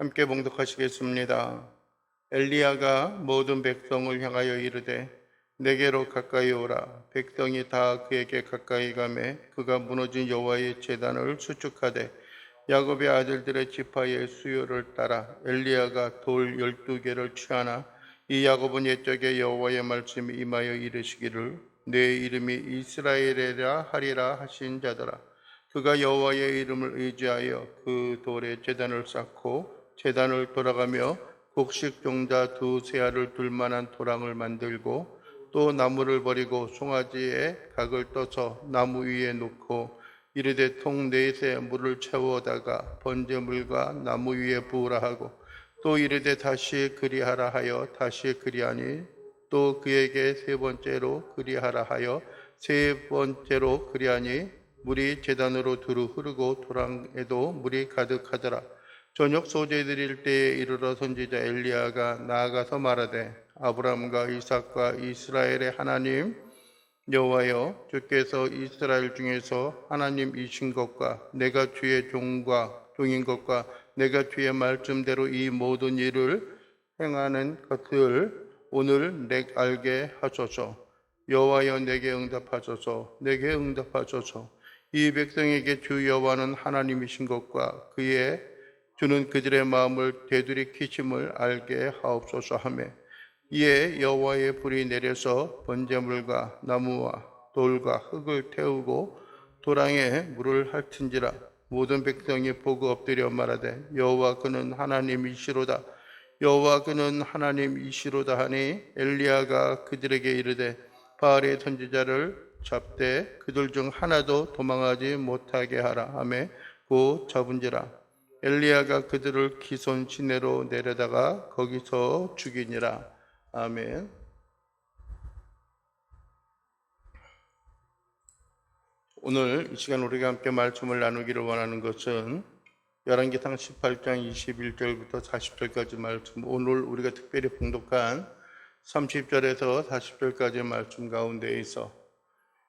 함께 봉독하시겠습니다. 엘리야가 모든 백성을 향하여 이르되 내게로 가까이 오라. 백성이 다 그에게 가까이 가매 그가 무너진 여호와의 제단을 수축하되 야곱의 아들들의 지파의 수요를 따라 엘리야가 돌 12개를 취하나 이 야곱은 옛적에 여호와의 말씀이 임하여 이르시기를 내 이름이 이스라엘이라 하리라 하신 자더라. 그가 여호와의 이름을 의지하여 그 돌에 제단을 쌓고 제단을 돌아가며 곡식 종자 두세 알을 둘 만한 토랑을 만들고 또 나무를 버리고 송아지에 각을 떠서 나무 위에 놓고 이르되 통 넷에 물을 채워다가 번제물과 나무 위에 부으라 하고 또 이르되 다시 그리하라 하여 다시 그리하니 또 그에게 세 번째로 그리하라 하여 세 번째로 그리하니 물이 제단으로 두루 흐르고 도랑에도 물이 가득하더라. 저녁 소재 드릴 때에 이르러 선지자 엘리야가 나아가서 말하되 아브라함과 이삭과 이스라엘의 하나님 여호와여, 주께서 이스라엘 중에서 하나님이신 것과 내가 주의 종인 것과 내가 주의 말씀대로 이 모든 일을 행하는 것을 오늘 내게 알게 하소서. 여호와여, 내게 응답하소서. 내게 응답하소서. 이 백성에게 주 여호와는 하나님이신 것과 그의 주는 그들의 마음을 되돌이키심을 알게 하옵소서 하며 이에 여호와의 불이 내려서 번제물과 나무와 돌과 흙을 태우고 도랑에 물을 핥은지라. 모든 백성이 보고 엎드려 말하되 여호와 그는 하나님이시로다. 여호와 그는 하나님이시로다 하니 엘리야가 그들에게 이르되 바알의 선지자를 잡되 그들 중 하나도 도망하지 못하게 하라 하며 곧 잡은지라. 엘리야가 그들을 기손 시내로 내려다가 거기서 죽이니라. 아멘. 오늘 이 시간 우리가 함께 말씀을 나누기를 원하는 것은 열왕기상 18장 21절부터 40절까지 말씀, 오늘 우리가 특별히 봉독한 30절에서 40절까지 말씀 가운데 있어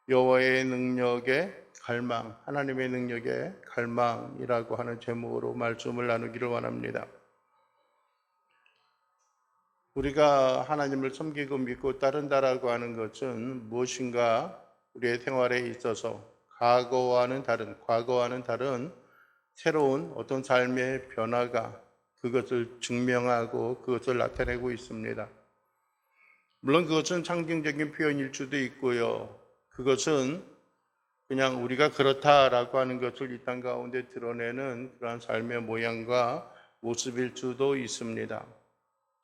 여호와의 능력의 갈망, 하나님의 능력의 갈망이라고 하는 제목으로 말씀을 나누기를 원합니다. 우리가 하나님을 섬기고 믿고 따른다라고 하는 것은 무엇인가 우리의 생활에 있어서 과거와는 다른 새로운 어떤 삶의 변화가 그것을 증명하고 그것을 나타내고 있습니다. 물론 그것은 상징적인 표현일 수도 있고요. 그것은 그냥 우리가 그렇다라고 하는 것을 이 땅 가운데 드러내는 그러한 삶의 모양과 모습일 수도 있습니다.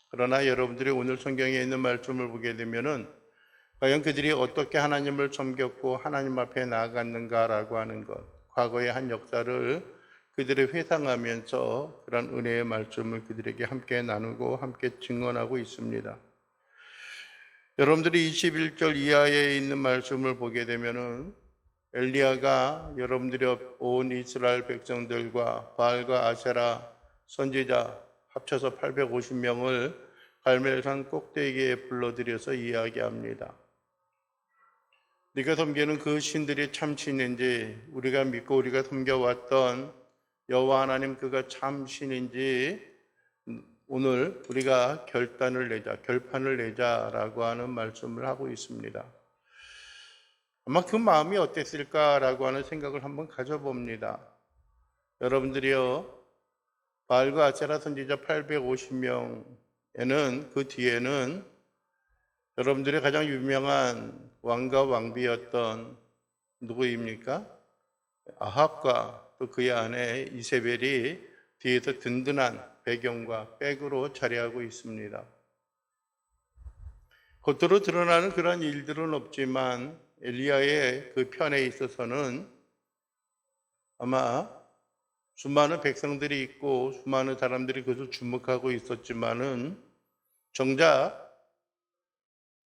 그러나 여러분들이 오늘 성경에 있는 말씀을 보게 되면은 과연 그들이 어떻게 하나님을 섬겼고 하나님 앞에 나아갔는가라고 하는 것, 과거의 한 역사를 그들이 회상하면서 그런 은혜의 말씀을 그들에게 함께 나누고 함께 증언하고 있습니다. 여러분들이 21절 이하에 있는 말씀을 보게 되면은 엘리야가 여러분들이 온 이스라엘 백성들과 바알과 아세라 선지자 합쳐서 850명을 갈멜산 꼭대기에 불러들여서 이야기합니다. 네가 섬기는 그 신들이 참 신인지, 우리가 믿고 우리가 섬겨왔던 여호와 하나님 그가 참 신인지 오늘 우리가 결판을 내자라고 하는 말씀을 하고 있습니다. 아마 그 마음이 어땠을까라고 하는 생각을 한번 가져봅니다. 여러분들이요, 바알과 아세라 선지자 850명에는 그 뒤에는 여러분들의 가장 유명한 왕과 왕비였던 누구입니까? 아합과 또 그의 아내 이세벨이 뒤에서 든든한 배경과 백으로 자리하고 있습니다. 겉으로 드러나는 그런 일들은 없지만 엘리야의 그 편에 있어서는 아마 수많은 백성들이 있고 수많은 사람들이 그것을 주목하고 있었지만은 정작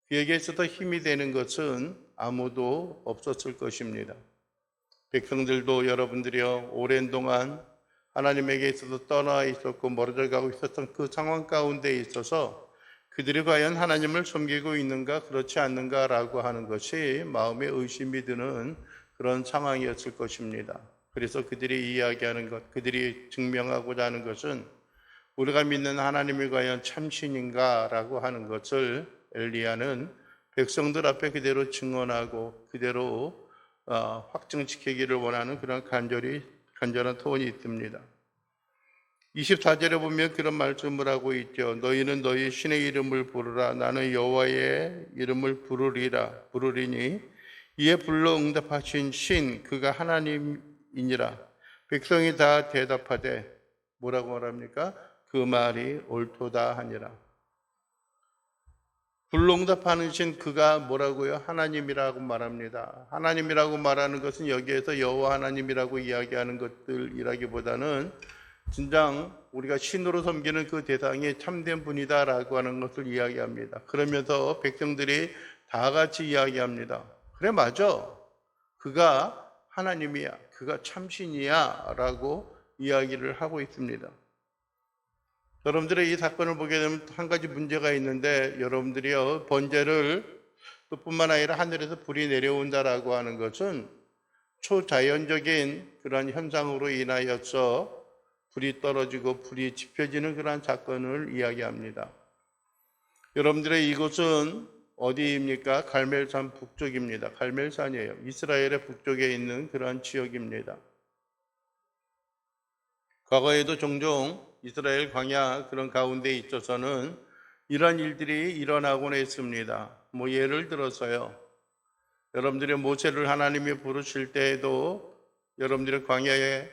그에게 있어서 힘이 되는 것은 아무도 없었을 것입니다. 백성들도 여러분들이요, 오랜 동안 하나님에게 있어서 떠나 있었고 멀어져 가고 있었던 그 상황 가운데 있어서 그들이 과연 하나님을 섬기고 있는가 그렇지 않는가라고 하는 것이 마음에 의심이 드는 그런 상황이었을 것입니다. 그래서 그들이 이야기하는 것, 그들이 증명하고자 하는 것은 우리가 믿는 하나님이 과연 참신인가라고 하는 것을 엘리야는 백성들 앞에 그대로 증언하고 그대로 확증시키기를 원하는 그런 간절한 토원이 있습니다. 24절에 보면 그런 말씀을 하고 있죠. 너희는 너희 신의 이름을 부르라. 나는 여호와의 이름을 부르리니 이에 불러 응답하신 신 그가 하나님이니라. 백성이 다 대답하되 뭐라고 말합니까? 그 말이 옳도다 하니라. 불러 응답하는 신 그가 뭐라고요? 하나님이라고 말합니다. 하나님이라고 말하는 것은 여기에서 여호와 하나님이라고 이야기하는 것들이라기보다는 진정 우리가 신으로 섬기는 그 대상이 참된 분이다라고 하는 것을 이야기합니다. 그러면서 백성들이 다 같이 이야기합니다. 그래, 맞아. 그가 하나님이야. 그가 참신이야. 라고 이야기를 하고 있습니다. 여러분들의 이 사건을 보게 되면 한 가지 문제가 있는데, 여러분들이요, 번제를 또 뿐만 아니라 하늘에서 불이 내려온다라고 하는 것은 초자연적인 그런 현상으로 인하여서 불이 떨어지고 불이 지펴지는 그러한 사건을 이야기합니다. 여러분들의 이곳은 어디입니까? 갈멜산 북쪽입니다. 갈멜산이에요. 이스라엘의 북쪽에 있는 그러한 지역입니다. 과거에도 종종 이스라엘 광야 그런 가운데 있어서는 이런 일들이 일어나곤 했습니다. 예를 들어서요. 여러분들의 모세를 하나님이 부르실 때에도 여러분들의 광야에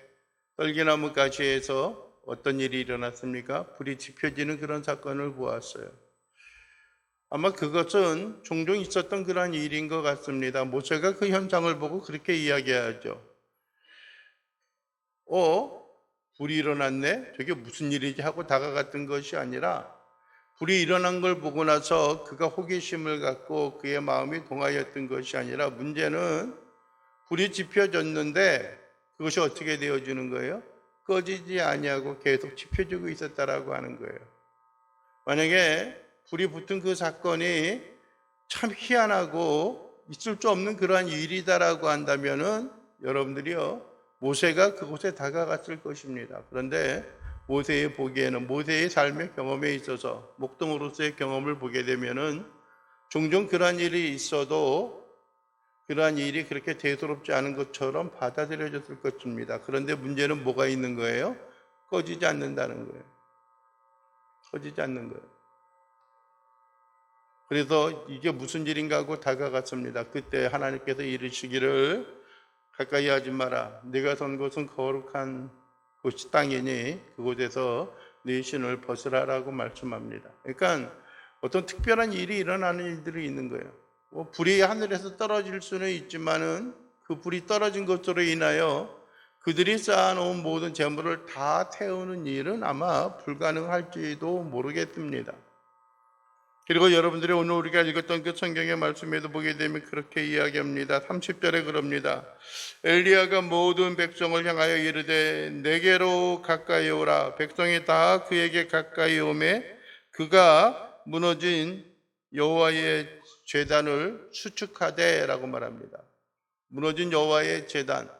떨기나무 가시에서 어떤 일이 일어났습니까? 불이 지펴지는 그런 사건을 보았어요. 아마 그것은 종종 있었던 그런 일인 것 같습니다. 모세가 그 현장을 보고 그렇게 이야기하죠. 불이 일어났네? 저게 무슨 일이지? 하고 다가갔던 것이 아니라 불이 일어난 걸 보고 나서 그가 호기심을 갖고 그의 마음이 동하였던 것이 아니라 문제는 불이 지펴졌는데 그것이 어떻게 되어지는 거예요? 꺼지지 아니하고 계속 지펴지고 있었다라고 하는 거예요. 만약에 불이 붙은 그 사건이 참 희한하고 있을 수 없는 그러한 일이다라고 한다면은 여러분들이요, 모세가 그곳에 다가갔을 것입니다. 그런데 모세의 보기에는, 모세의 삶의 경험에 있어서 목동으로서의 경험을 보게 되면은 종종 그러한 일이 있어도 그러한 일이 그렇게 대수롭지 않은 것처럼 받아들여졌을 것입니다. 그런데 문제는 뭐가 있는 거예요? 꺼지지 않는다는 거예요. 꺼지지 않는 거예요. 그래서 이게 무슨 일인가 하고 다가갔습니다. 그때 하나님께서 이르시기를 가까이 하지 마라. 네가 선 곳은 거룩한 곳이 땅이니 그곳에서 네 신을 벗으라라고 말씀합니다. 그러니까 어떤 특별한 일이 일어나는 일들이 있는 거예요. 불이 하늘에서 떨어질 수는 있지만은 그 불이 떨어진 것으로 인하여 그들이 쌓아놓은 모든 재물을 다 태우는 일은 아마 불가능할지도 모르겠습니다. 그리고 여러분들이 오늘 우리가 읽었던 그 성경의 말씀에도 보게 되면 그렇게 이야기합니다. 30절에 그럽니다. 엘리야가 모든 백성을 향하여 이르되 내게로 가까이 오라. 백성이 다 그에게 가까이 오매 그가 무너진 여호와의 제단을 수축하되라고 말합니다. 무너진 여호와의 제단.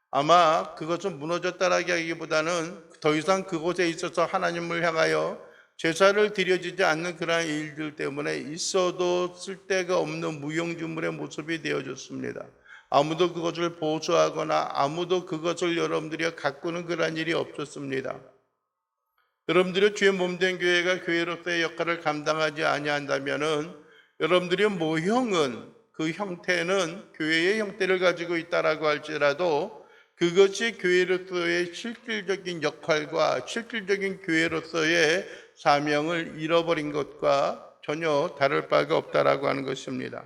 아마 그것은 무너졌다라기보다는 더 이상 그곳에 있어서 하나님을 향하여 제사를 드려지지 않는 그러한 일들 때문에 있어도 쓸데가 없는 무용지물의 모습이 되어졌습니다. 아무도 그것을 보수하거나 아무도 그것을 여러분들이 가꾸는 그러한 일이 없었습니다. 여러분들이 주의 몸된 교회가 교회로서의 역할을 감당하지 아니한다면은 여러분들의 모형은, 그 형태는 교회의 형태를 가지고 있다라고 할지라도 그것이 교회로서의 실질적인 역할과 실질적인 교회로서의 사명을 잃어버린 것과 전혀 다를 바가 없다라고 하는 것입니다.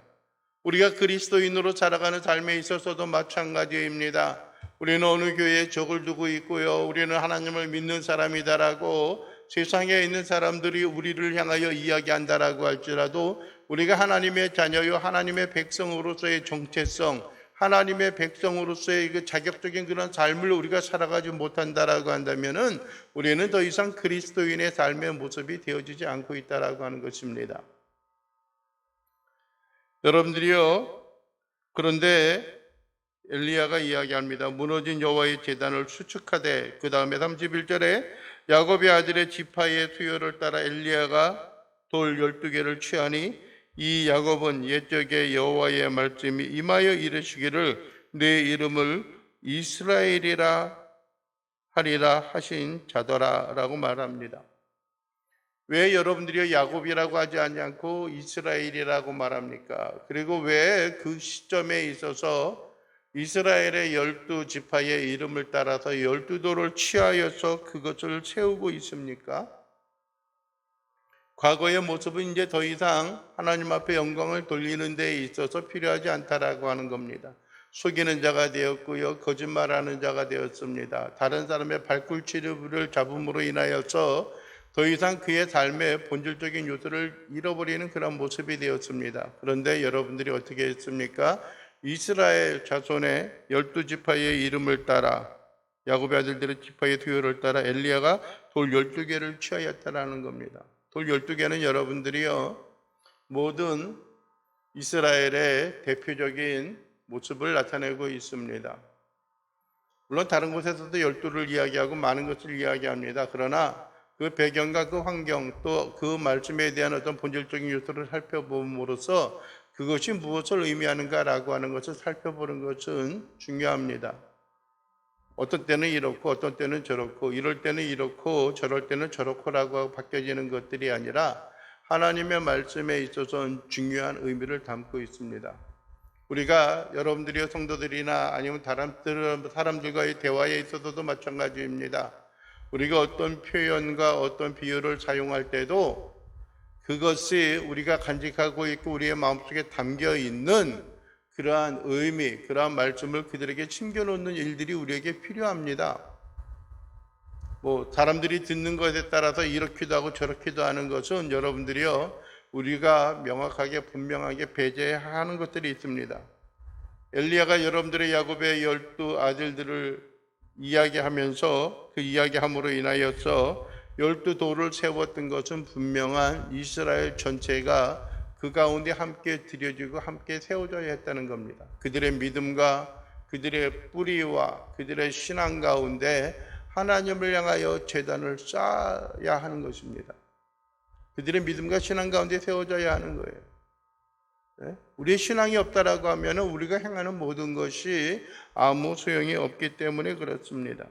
우리가 그리스도인으로 살아가는 삶에 있어서도 마찬가지입니다. 우리는 어느 교회에 적을 두고 있고요. 우리는 하나님을 믿는 사람이다라고 세상에 있는 사람들이 우리를 향하여 이야기한다라고 할지라도 우리가 하나님의 자녀요, 하나님의 백성으로서의 정체성, 하나님의 백성으로서의 그 자격적인 그런 삶을 우리가 살아가지 못한다라고 한다면은 우리는 더 이상 그리스도인의 삶의 모습이 되어지지 않고 있다라고 하는 것입니다. 여러분들이요, 그런데 엘리야가 이야기합니다. 무너진 여호와의 제단을 수축하되, 그 다음에 31절에 야곱의 아들의 지파의 수요를 따라 엘리야가 돌 12개를 취하니 이 야곱은 옛적에 여호와의 말씀이 임하여 이르시기를 내 이름을 이스라엘이라 하리라 하신 자더라라고 말합니다. 왜 여러분들이 야곱이라고 하지 않고 이스라엘이라고 말합니까? 그리고 왜 그 시점에 있어서 이스라엘의 12지파의 이름을 따라서 12돌을 취하여서 그것을 세우고 있습니까? 과거의 모습은 이제 더 이상 하나님 앞에 영광을 돌리는 데 있어서 필요하지 않다라고 하는 겁니다. 속이는 자가 되었고요, 거짓말하는 자가 되었습니다. 다른 사람의 발굴치를 잡음으로 인하여서 더 이상 그의 삶의 본질적인 요소를 잃어버리는 그런 모습이 되었습니다. 그런데 여러분들이 어떻게 했습니까? 이스라엘 자손의 12지파의 이름을 따라, 야곱의 아들들의 지파의 수요를 따라 엘리야가 돌 12개를 취하였다라는 겁니다. 돌 12개는 여러분들이요, 모든 이스라엘의 대표적인 모습을 나타내고 있습니다. 물론 다른 곳에서도 12를 이야기하고 많은 것을 이야기합니다. 그러나 그 배경과 그 환경, 또 그 말씀에 대한 어떤 본질적인 요소를 살펴봄으로써 그것이 무엇을 의미하는가라고 하는 것을 살펴보는 것은 중요합니다. 어떤 때는 이렇고 어떤 때는 저렇고, 이럴 때는 이렇고 저럴 때는 저렇고라고 바뀌어지는 것들이 아니라 하나님의 말씀에 있어서는 중요한 의미를 담고 있습니다. 우리가 여러분들이 성도들이나 아니면 다른 사람들과의 대화에 있어서도 마찬가지입니다. 우리가 어떤 표현과 어떤 비유를 사용할 때도 그것이 우리가 간직하고 있고 우리의 마음속에 담겨 있는 그러한 의미, 그러한 말씀을 그들에게 심겨놓는 일들이 우리에게 필요합니다. 사람들이 듣는 것에 따라서 이렇기도 하고 저렇기도 하는 것은 여러분들이요, 우리가 명확하게 분명하게 배제하는 것들이 있습니다. 엘리야가 여러분들의 야곱의 12 아들들을 이야기하면서 그 이야기함으로 인하여서 12돌을 세웠던 것은 분명한 이스라엘 전체가 그 가운데 함께 들여지고 함께 세워져야 했다는 겁니다. 그들의 믿음과 그들의 뿌리와 그들의 신앙 가운데 하나님을 향하여 제단을 쌓아야 하는 것입니다. 그들의 믿음과 신앙 가운데 세워져야 하는 거예요. 우리의 신앙이 없다라고 하면 우리가 행하는 모든 것이 아무 소용이 없기 때문에 그렇습니다.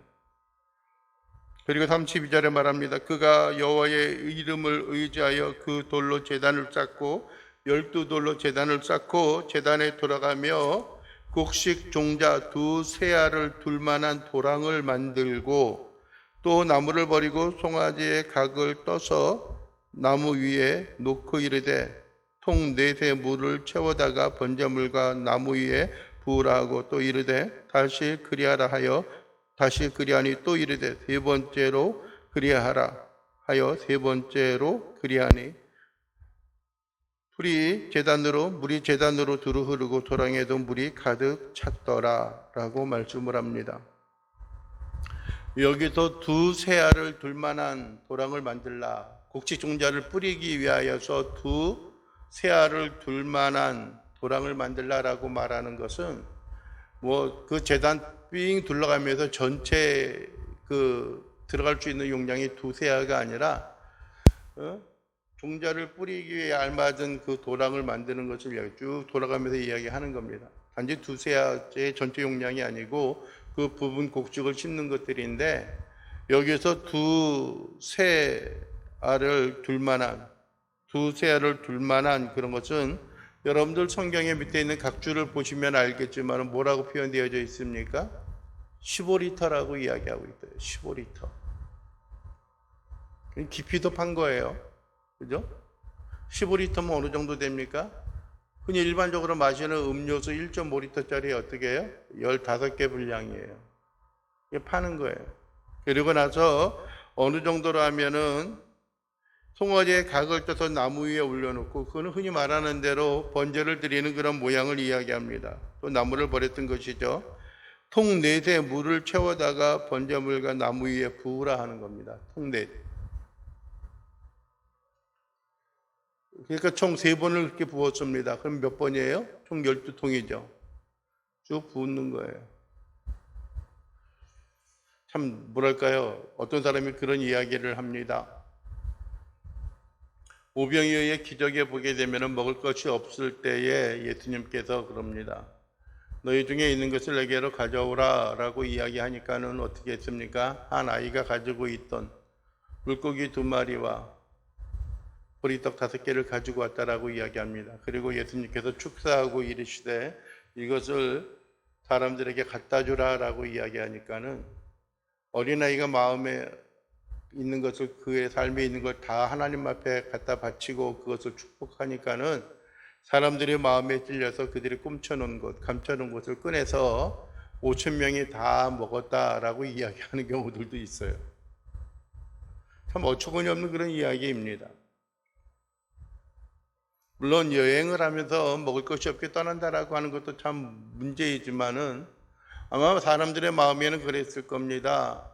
그리고 32절에 말합니다. 그가 여호와의 이름을 의지하여 그 돌로 제단을 쌓고 12돌로 제단을 쌓고 제단에 돌아가며 곡식 종자 2 세알을 둘 만한 도랑을 만들고 또 나무를 버리고 송아지의 각을 떠서 나무 위에 놓고 이르되 통 4새 물을 채워다가 번제물과 나무 위에 부으라 하고 또 이르되 다시 그리하라 하여 다시 그리하니 또 이르되 3번째로 그리하라 하여 3번째로 그리하니 물이 제단으로 두루 흐르고 도랑에도 물이 가득 찼더라 라고 말씀을 합니다. 여기서 2 세알을 둘 만한 도랑을 만들라, 곡식 종자를 뿌리기 위하여서 2 세알을 둘 만한 도랑을 만들라라고 말하는 것은 그 제단 삥 둘러가면서 전체 들어갈 수 있는 용량이 2 세알가 아니라 종자를 뿌리기 위해 알맞은 그 도랑을 만드는 것을 쭉 돌아가면서 이야기하는 겁니다. 단지 2 세알의 전체 용량이 아니고 그 부분 곡식을 심는 것들인데 여기서 2 세알을 둘 만한 그런 것은 여러분들 성경의 밑에 있는 각주를 보시면 알겠지만 뭐라고 표현되어져 있습니까? 15리터라고 이야기하고 있대요. 15리터. 깊이도 판 거예요. 그죠? 15리터면 어느 정도 됩니까? 흔히 일반적으로 마시는 음료수 1.5리터짜리 어떻게 해요? 15개 분량이에요. 이게 파는 거예요. 그리고 나서 어느 정도로 하면은 송아지의 각을 떠서 나무 위에 올려놓고 그거는 흔히 말하는 대로 번제를 드리는 그런 모양을 이야기합니다. 또 나무를 버렸던 것이죠. 통 4새 물을 채워다가 번제물과 나무 위에 부으라 하는 겁니다. 통 4. 그러니까 총 3번을 그렇게 부었습니다. 그럼 몇 번이에요? 총 12통이죠. 쭉 부는 거예요. 참 뭐랄까요? 어떤 사람이 그런 이야기를 합니다. 오병이어의 기적에 보게 되면 먹을 것이 없을 때에 예수님께서 그럽니다. 너희 중에 있는 것을 내게로 가져오라 라고 이야기하니까는 어떻게 했습니까? 한 아이가 가지고 있던 물고기 2마리와 보리떡 5개를 가지고 왔다라고 이야기합니다. 그리고 예수님께서 축사하고 이르시되 이것을 사람들에게 갖다 주라라고 이야기하니까는 어린아이가 마음에 있는 것을, 그의 삶에 있는 걸 다 하나님 앞에 갖다 바치고 그것을 축복하니까는 사람들의 마음에 찔려서 그들이 감춰놓은 것을 꺼내서 5,000명이 다 먹었다라고 이야기하는 경우들도 있어요. 참 어처구니 없는 그런 이야기입니다. 물론 여행을 하면서 먹을 것이 없게 떠난다라고 하는 것도 참 문제이지만은 아마 사람들의 마음에는 그랬을 겁니다.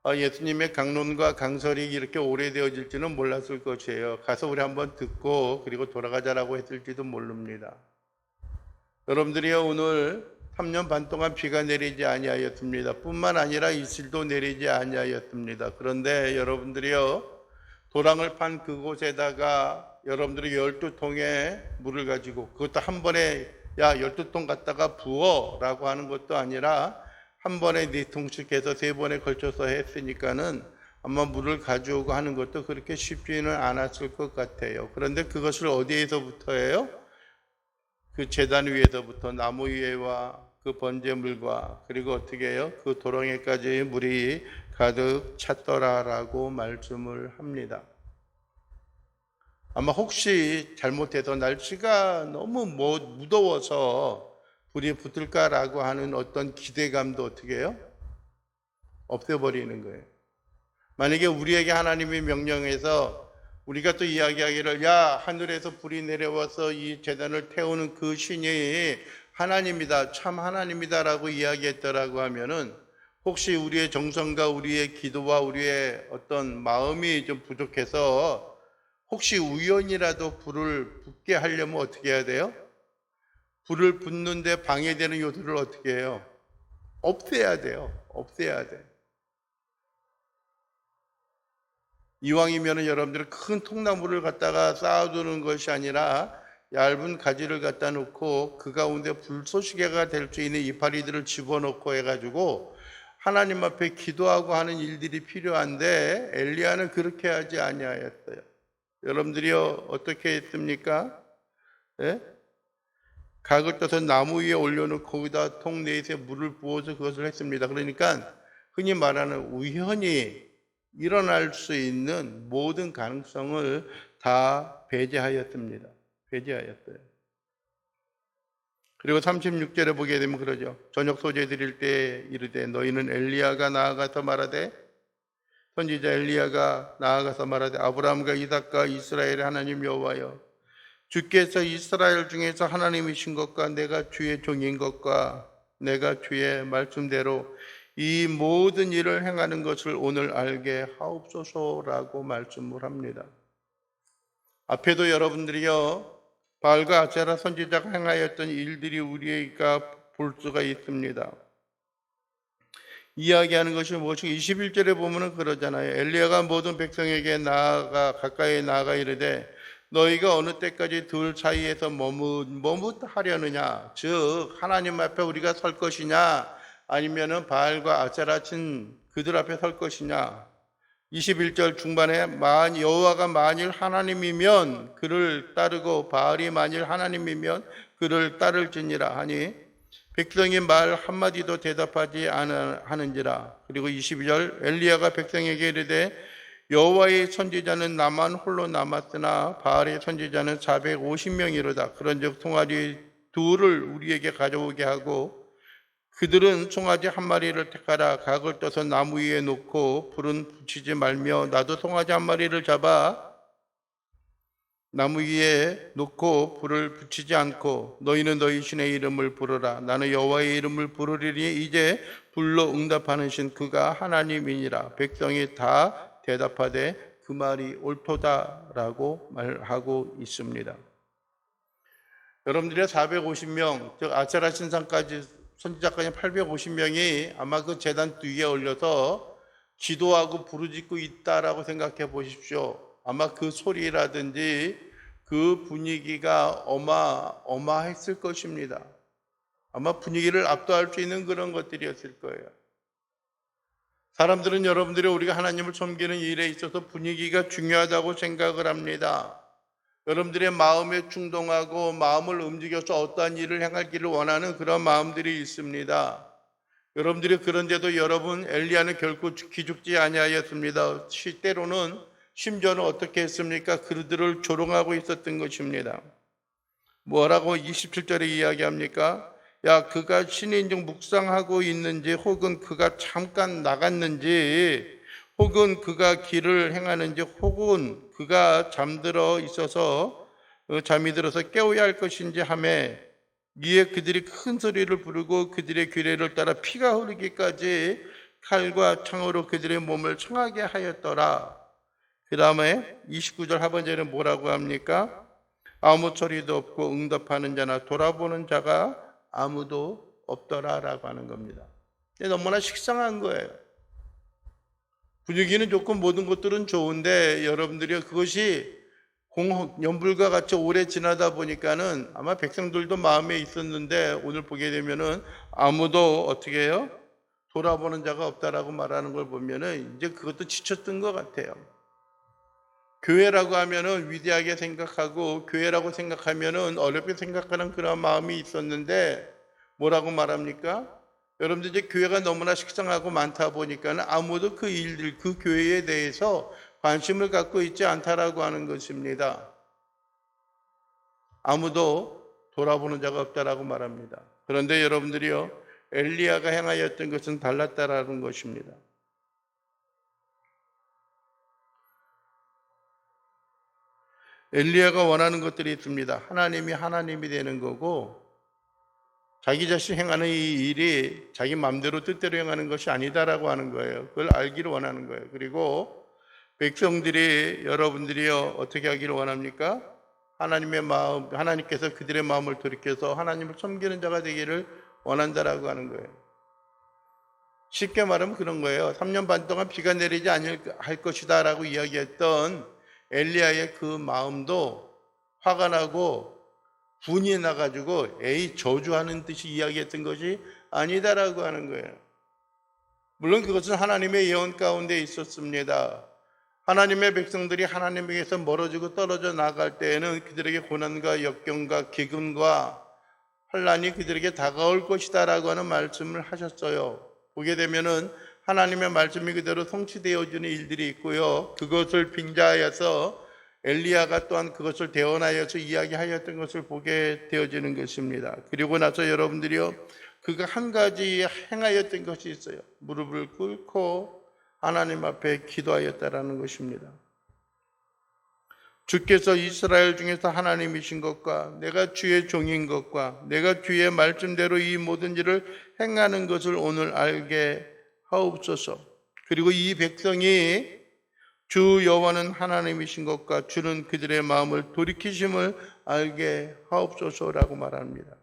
예수님의 강론과 강설이 이렇게 오래되어질지는 몰랐을 것이에요. 가서 우리 한번 듣고 그리고 돌아가자라고 했을지도 모릅니다. 여러분들이요, 오늘 3년 반 동안 비가 내리지 아니하였습니다. 뿐만 아니라 이슬도 내리지 아니하였습니다. 그런데 여러분들이요, 도랑을 판 그곳에다가 여러분들이 12통의 물을 가지고, 그것도 한 번에 12통 갖다가 부어 라고 하는 것도 아니라 한 번에 4통씩 해서 3번에 걸쳐서 했으니까는 아마 물을 가져오고 하는 것도 그렇게 쉽지는 않았을 것 같아요. 그런데 그것을 어디에서부터 해요? 그 제단 위에서부터 나무 위에와 그 번제물과 그리고 어떻게 해요? 그 도랑에까지 물이 가득 찼더라라고 말씀을 합니다. 아마 혹시 잘못해서 날씨가 너무 무더워서 불이 붙을까라고 하는 어떤 기대감도 어떻게 해요? 없애버리는 거예요. 만약에 우리에게 하나님이 명령해서 우리가 또 이야기하기를 하늘에서 불이 내려와서 이 제단을 태우는 그 신이 하나님이다, 참 하나님이다라고 이야기했더라고 하면은 혹시 우리의 정성과 우리의 기도와 우리의 어떤 마음이 좀 부족해서 혹시 우연이라도 불을 붙게 하려면 어떻게 해야 돼요? 불을 붙는데 방해되는 요소를 어떻게 해요? 없애야 돼요. 없애야 돼. 이왕이면 여러분들은 큰 통나무를 갖다가 쌓아두는 것이 아니라 얇은 가지를 갖다 놓고 그 가운데 불쏘시개가 될 수 있는 이파리들을 집어넣고 해가지고 하나님 앞에 기도하고 하는 일들이 필요한데 엘리야는 그렇게 하지 아니하였어요. 여러분들이요, 어떻게 했습니까? 예? 각을 떠서 나무 위에 올려놓고 거기다 통 넷에 물을 부어서 그것을 했습니다. 그러니까 흔히 말하는 우연히 일어날 수 있는 모든 가능성을 다 배제하였습니다. 배제하였어요. 그리고 36절에 보게 되면 그러죠. 저녁 소재 드릴 때 이르되 너희는 엘리야가 나아가서 말하되, 선지자 엘리야가 나아가서 말하되 아브라함과 이삭과 이스라엘의 하나님 여호와여, 주께서 이스라엘 중에서 하나님이신 것과 내가 주의 종인 것과 내가 주의 말씀대로 이 모든 일을 행하는 것을 오늘 알게 하옵소서라고 말씀을 합니다. 앞에도 여러분들이요, 바알과 아세라 선지자가 행하였던 일들이 우리가 볼 수가 있습니다. 이야기하는 것이 무엇인가? 21절에 보면 그러잖아요. 엘리야가 모든 백성에게 가까이 나아가 이르되 너희가 어느 때까지 둘 사이에서 머뭇하려느냐? 즉 하나님 앞에 우리가 설 것이냐, 아니면은 바알과 아세라 친 그들 앞에 설 것이냐? 21절 중반에 여호와가 만일 하나님이면 그를 따르고 바알이 만일 하나님이면 그를 따를지니라 하니 백성이 말 한마디도 대답하지 않으니라. 그리고 22절 엘리야가 백성에게 이르되 여호와의 선지자는 나만 홀로 남았으나 바알의 선지자는 450명이로다. 그런즉 송아지 둘을 우리에게 가져오게 하고 그들은 송아지 한 마리를 택하라. 각을 떠서 나무 위에 놓고 불은 붙이지 말며 나도 송아지 한 마리를 잡아 나무 위에 놓고 불을 붙이지 않고 너희는 너희 신의 이름을 부르라. 나는 여호와의 이름을 부르리니 이제 불로 응답하는 신 그가 하나님이니라. 백성이 다 대답하되 그 말이 옳도다라고 말하고 있습니다. 여러분들이 450명, 즉 아세라 신상까지 선지자까지 850명이 아마 그 제단 뒤에 올려서 기도하고 부르짖고 있다라고 생각해 보십시오. 아마 그 소리라든지 그 분위기가 어마어마했을 것입니다. 아마 분위기를 압도할 수 있는 그런 것들이었을 거예요. 사람들은 여러분들이 우리가 하나님을 섬기는 일에 있어서 분위기가 중요하다고 생각을 합니다. 여러분들의 마음에 충동하고 마음을 움직여서 어떠한 일을 행하기를 원하는 그런 마음들이 있습니다. 여러분들이 그런데도 여러분 엘리야는 결코 기죽지 아니하였습니다. 때로는 심지어는 어떻게 했습니까? 그들을 조롱하고 있었던 것입니다. 뭐라고 27절에 이야기합니까? 야, 그가 신인중 묵상하고 있는지 혹은 그가 잠깐 나갔는지 혹은 그가 길을 행하는지 혹은 그가 잠들어 있어서 잠이 들어서 깨워야 할 것인지 하매 이에 그들이 큰 소리를 부르고 그들의 규례를 따라 피가 흐르기까지 칼과 창으로 그들의 몸을 청하게 하였더라. 그 다음에 29절 하반절에는 뭐라고 합니까? 아무 소리도 없고 응답하는 자나 돌아보는 자가 아무도 없더라라고 하는 겁니다. 너무나 식상한 거예요. 분위기는 좋고 모든 것들은 좋은데 여러분들이 그것이 연불과 같이 오래 지나다 보니까는 아마 백성들도 마음에 있었는데 오늘 보게 되면은 아무도 어떻게 해요? 돌아보는 자가 없다라고 말하는 걸 보면은 이제 그것도 지쳤던 것 같아요. 교회라고 하면은 위대하게 생각하고 교회라고 생각하면은 어렵게 생각하는 그런 마음이 있었는데 뭐라고 말합니까? 여러분들 이제 교회가 너무나 식상하고 많다 보니까는 아무도 그 일들, 그 교회에 대해서 관심을 갖고 있지 않다라고 하는 것입니다. 아무도 돌아보는 자가 없다라고 말합니다. 그런데 여러분들이요, 엘리야가 행하였던 것은 달랐다라는 것입니다. 엘리야가 원하는 것들이 있습니다. 하나님이 되는 거고 자기 자신 행하는 이 일이 자기 마음대로 뜻대로 행하는 것이 아니다라고 하는 거예요. 그걸 알기를 원하는 거예요. 그리고 백성들이 여러분들이요 어떻게 하기를 원합니까? 하나님의 마음, 하나님께서 그들의 마음을 돌이켜서 하나님을 섬기는 자가 되기를 원한다라고 하는 거예요. 쉽게 말하면 그런 거예요. 3년 반 동안 비가 내리지 않을 것이다라고 이야기했던 엘리야의 그 마음도 화가 나고 분이 나가지고 저주하는 듯이 이야기했던 것이 아니다라고 하는 거예요. 물론 그것은 하나님의 예언 가운데 있었습니다. 하나님의 백성들이 하나님에게서 멀어지고 떨어져 나갈 때에는 그들에게 고난과 역경과 기근과 환란이 그들에게 다가올 것이다라고 하는 말씀을 하셨어요. 보게 되면은 하나님의 말씀이 그대로 성취되어지는 일들이 있고요. 그것을 빙자하여서 엘리야가 또한 그것을 대언하여서 이야기하였던 것을 보게 되어지는 것입니다. 그리고 나서 여러분들이요, 그가 한 가지 행하였던 것이 있어요. 무릎을 꿇고 하나님 앞에 기도하였다라는 것입니다. 주께서 이스라엘 중에서 하나님이신 것과 내가 주의 종인 것과 내가 주의 말씀대로 이 모든 일을 행하는 것을 오늘 알게 하옵소서. 그리고 이 백성이 주 여호와는 하나님이신 것과 주는 그들의 마음을 돌이키심을 알게 하옵소서라고 말합니다.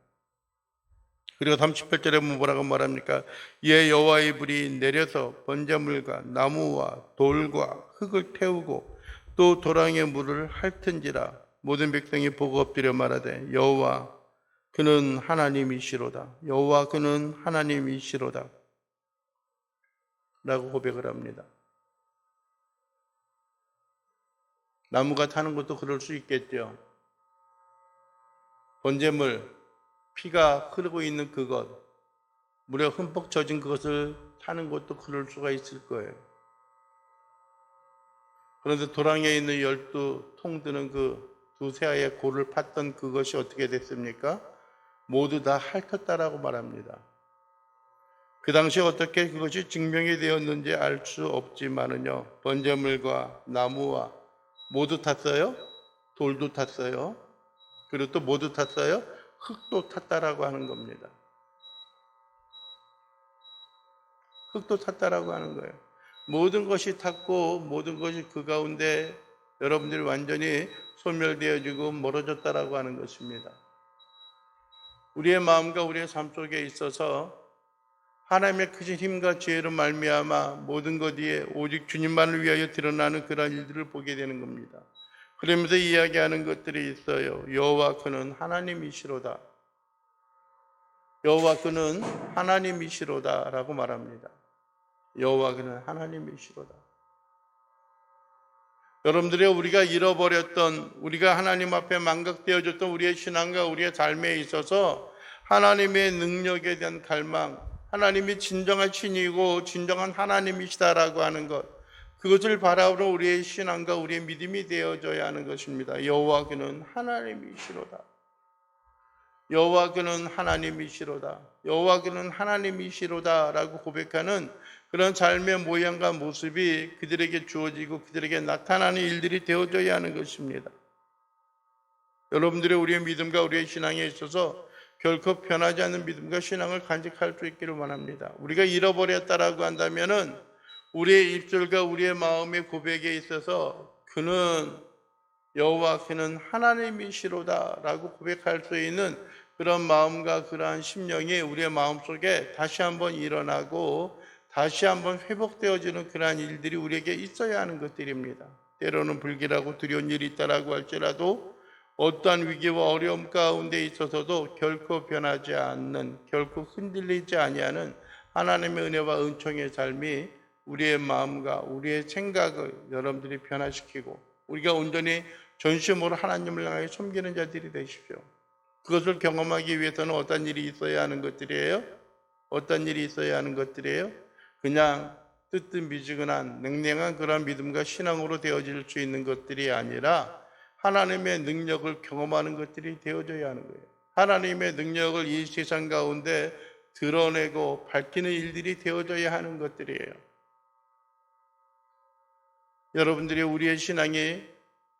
그리고 38절에 뭐라고 말합니까? 이에 여호와의 불이 내려서 번제물과 나무와 돌과 흙을 태우고 또 도랑의 물을 핥은지라 모든 백성이 보고 엎드려 말하되 여호와 그는 하나님이시로다. 여호와 그는 하나님이시로다 라고 고백을 합니다. 나무가 타는 것도 그럴 수 있겠죠. 번제물, 피가 흐르고 있는 그것, 물에 흠뻑 젖은 그것을 타는 것도 그럴 수가 있을 거예요. 그런데 도랑에 있는 12통 드는 그 두세 아이의 골을 팠던 그것이 어떻게 됐습니까? 모두 다 핥혔다라고 말합니다. 그 당시에 어떻게 그것이 증명이 되었는지 알 수 없지만은요, 번제물과 나무와 모두 탔어요? 돌도 탔어요? 그리고 또 모두 탔어요? 흙도 탔다라고 하는 겁니다. 흙도 탔다라고 하는 거예요. 모든 것이 탔고 모든 것이 그 가운데 여러분들이 완전히 소멸되어지고 멀어졌다라고 하는 것입니다. 우리의 마음과 우리의 삶 속에 있어서 하나님의 크신 힘과 지혜로 말미암아 모든 것 위에 오직 주님만을 위하여 드러나는 그런 일들을 보게 되는 겁니다. 그러면서 이야기하는 것들이 있어요. 여호와 그는 하나님이시로다. 여호와 그는 하나님이시로다라고 말합니다. 여호와 그는 하나님이시로다. 여러분들이 우리가 잃어버렸던, 우리가 하나님 앞에 망각되어졌던 우리의 신앙과 우리의 삶에 있어서 하나님의 능력에 대한 갈망, 하나님이 진정한 신이고 진정한 하나님이시다라고 하는 것, 그것을 바라보는 우리의 신앙과 우리의 믿음이 되어져야 하는 것입니다. 여호와 그는 하나님이시로다. 여호와 그는 하나님이시로다. 여호와 그는 하나님이시로다라고 고백하는 그런 삶의 모양과 모습이 그들에게 주어지고 그들에게 나타나는 일들이 되어져야 하는 것입니다. 여러분들의 우리의 믿음과 우리의 신앙에 있어서 결코 변하지 않는 믿음과 신앙을 간직할 수 있기를 원합니다. 우리가 잃어버렸다라고 한다면은 우리의 입술과 우리의 마음의 고백에 있어서 그는 여호와 그는 하나님이시로다라고 고백할 수 있는 그런 마음과 그러한 심령이 우리의 마음속에 다시 한번 일어나고 다시 한번 회복되어지는 그러한 일들이 우리에게 있어야 하는 것들입니다. 때로는 불길하고 두려운 일이 있다라고 할지라도 어떠한 위기와 어려움 가운데 있어서도 결코 변하지 않는, 결코 흔들리지 아니하는 하나님의 은혜와 은총의 삶이 우리의 마음과 우리의 생각을 여러분들이 변화시키고 우리가 온전히 전심으로 하나님을 향해 섬기는 자들이 되십시오. 그것을 경험하기 위해서는 어떤 일이 있어야 하는 것들이에요? 어떤 일이 있어야 하는 것들이에요? 그냥 뜨뜻미지근한 냉랭한 그런 믿음과 신앙으로 되어질 수 있는 것들이 아니라 하나님의 능력을 경험하는 것들이 되어져야 하는 거예요. 하나님의 능력을 이 세상 가운데 드러내고 밝히는 일들이 되어져야 하는 것들이에요. 여러분들이 우리의 신앙이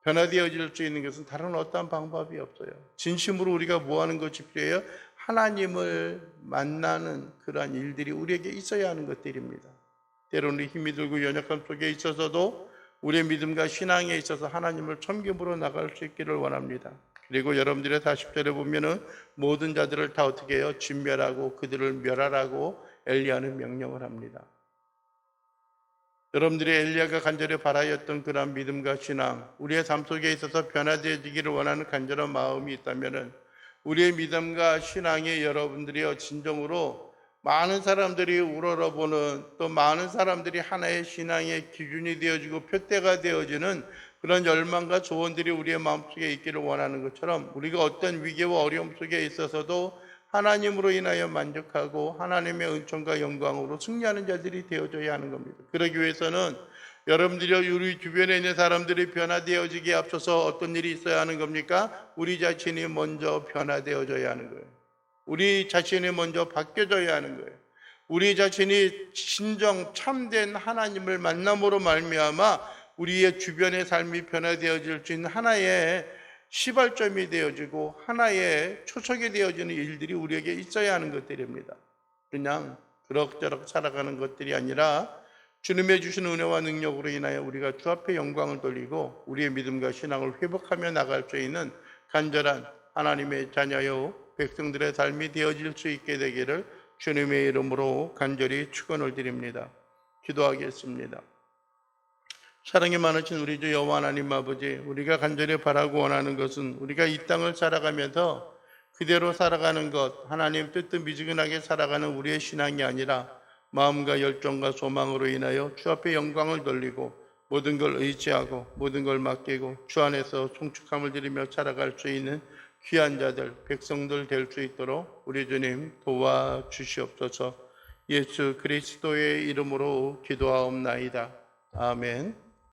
변화되어질 수 있는 것은 다른 어떠한 방법이 없어요. 진심으로 우리가 뭐 하는 것이 필요해요? 하나님을 만나는 그러한 일들이 우리에게 있어야 하는 것들입니다. 때로는 힘이 들고 연약함 속에 있어서도 우리의 믿음과 신앙에 있어서 하나님을 섬김으로 나갈 수 있기를 원합니다. 그리고 여러분들의 40절에 보면은 모든 자들을 다 어떻게 해요? 진멸하고 그들을 멸하라고 엘리야는 명령을 합니다. 여러분들이 엘리야가 간절히 바라였던 그런 믿음과 신앙, 우리의 삶 속에 있어서 변화되어지기를 원하는 간절한 마음이 있다면은 우리의 믿음과 신앙이 여러분들이요 진정으로 많은 사람들이 우러러보는, 또 많은 사람들이 하나의 신앙의 기준이 되어지고 표대가 되어지는 그런 열망과 소원들이 우리의 마음속에 있기를 원하는 것처럼 우리가 어떤 위기와 어려움 속에 있어서도 하나님으로 인하여 만족하고 하나님의 은총과 영광으로 승리하는 자들이 되어져야 하는 겁니다. 그러기 위해서는 여러분들이 우리 주변에 있는 사람들이 변화되어지기에 앞서서 어떤 일이 있어야 하는 겁니까? 우리 자신이 먼저 변화되어져야 하는 거예요. 우리 자신이 먼저 바뀌어져야 하는 거예요. 우리 자신이 진정 참된 하나님을 만남으로 말미암아 우리의 주변의 삶이 변화되어질 수 있는 하나의 시발점이 되어지고 하나의 초석이 되어지는 일들이 우리에게 있어야 하는 것들입니다. 그냥 그럭저럭 살아가는 것들이 아니라 주님의 주신 은혜와 능력으로 인하여 우리가 주 앞에 영광을 돌리고 우리의 믿음과 신앙을 회복하며 나갈 수 있는 간절한 하나님의 자녀요 백성들의 삶이 되어질 수 있게 되기를 주님의 이름으로 간절히 축원을 드립니다. 기도하겠습니다. 사랑이 많으신 우리 주 여호와 하나님 아버지, 우리가 간절히 바라고 원하는 것은 우리가 이 땅을 살아가면서 그대로 살아가는 것, 하나님 뜻도 미지근하게 살아가는 우리의 신앙이 아니라 마음과 열정과 소망으로 인하여 주 앞에 영광을 돌리고 모든 걸 의지하고 모든 걸 맡기고 주 안에서 송축함을 드리며 살아갈 수 있는 귀한 자들, 백성들 될 수 있도록 우리 주님 도와주시옵소서. 예수 그리스도의 이름으로 기도하옵나이다. 아멘.